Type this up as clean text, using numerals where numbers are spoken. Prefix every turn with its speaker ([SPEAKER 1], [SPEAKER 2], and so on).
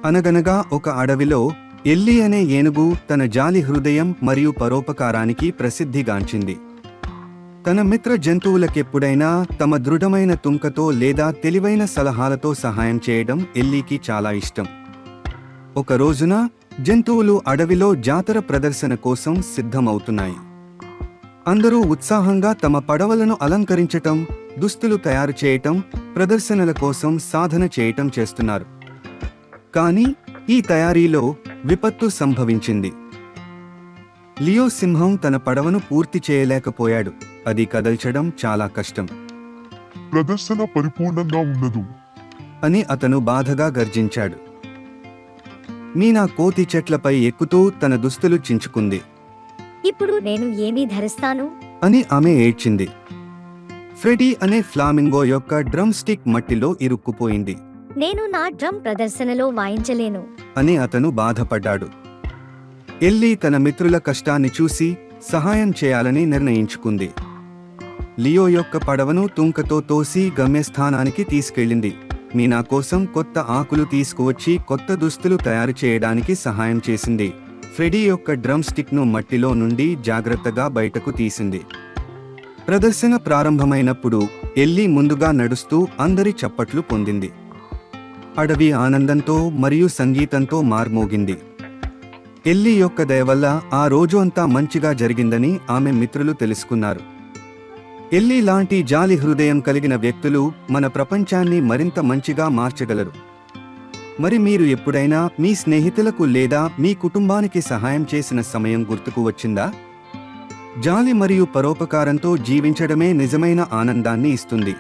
[SPEAKER 1] అనగనగా ఒక అడవిలో ఎల్లి అనే ఏనుగు తన జాలి హృదయం మరియు పరోపకారానికి ప్రసిద్ధిగాంచింది. తన మిత్ర జంతువులకెప్పుడైనా తమ దృఢమైన తుంకతో లేదా తెలివైన సలహాలతో సహాయం చేయడం ఎల్లీకి చాలా ఇష్టం. ఒక రోజున జంతువులు అడవిలో జాతర ప్రదర్శన కోసం సిద్ధమవుతున్నాయి. అందరూ ఉత్సాహంగా తమ పడవలను అలంకరించటం, దుస్తులు తయారు చేయటం, ప్రదర్శనల కోసం సాధన చేయటం చేస్తున్నారు. కానీ ఈ తయారీలో విపత్తు సంభవించింది. లియో సింహం తన పడవను పూర్తి చేయలేకపోయాడు. అది కదల్చడం చాలా కష్టం
[SPEAKER 2] ప్రదర్శన పరిపూర్ణంగా ఉండదు
[SPEAKER 1] అని అతను బాధగా గర్జించాడు. మీనా కోతి చెట్లపై ఎక్కుతూ తన దుస్తులు చించుకుంది.
[SPEAKER 3] ఇప్పుడు నేను ఏమీ ధరిస్తాను?
[SPEAKER 1] అని ఆమె ఏడ్చింది. ఫ్రెడీ అనే ఫ్లామింగో యొక్క డ్రమ్ స్టిక్ మట్టిలో ఇరుక్కుపోయింది
[SPEAKER 3] నేను నా డ్రమ్ ప్రదర్శనలో వాయించలేను
[SPEAKER 1] అని అతను బాధపడ్డాడు. ఎల్లీ తన మిత్రుల కష్టాన్ని చూసి సహాయం చేయాలని నిర్ణయించుకుంది. లియో యొక్క పడవను తుంకతో తోసి గమ్యస్థానానికి తీసుకెళ్ళింది. మీనా కోసం కొత్త ఆకులు తీసుకువచ్చి కొత్త దుస్తులు తయారు చేయడానికి సహాయం చేసింది. ఫ్రెడీ యొక్క డ్రమ్ స్టిక్ను మట్టిలో నుండి జాగ్రత్తగా బయటకు తీసింది. ప్రదర్శన ప్రారంభమైనప్పుడు ఎల్లీ ముందుగా నడుస్తూ అందరి చప్పట్లు పొందింది. అడవి ఆనందంతో మరియు సంగీతంతో మార్మోగింది. ఎల్లీ యొక్క దయ వల్ల ఆ రోజు అంతా మంచిగా జరిగిందని ఆమె మిత్రులు తెలుసుకున్నారు. ఎల్లీ లాంటి జాలి హృదయం కలిగిన వ్యక్తులు మన ప్రపంచాన్ని మరింత మంచిగా మార్చగలరు. మరి మీరు ఎప్పుడైనా మీ స్నేహితులకు లేదా మీ కుటుంబానికి సహాయం చేసిన సమయం గుర్తుకు వచ్చిందా? జాలి మరియు పరోపకారంతో జీవించడమే నిజమైన ఆనందాన్ని ఇస్తుంది.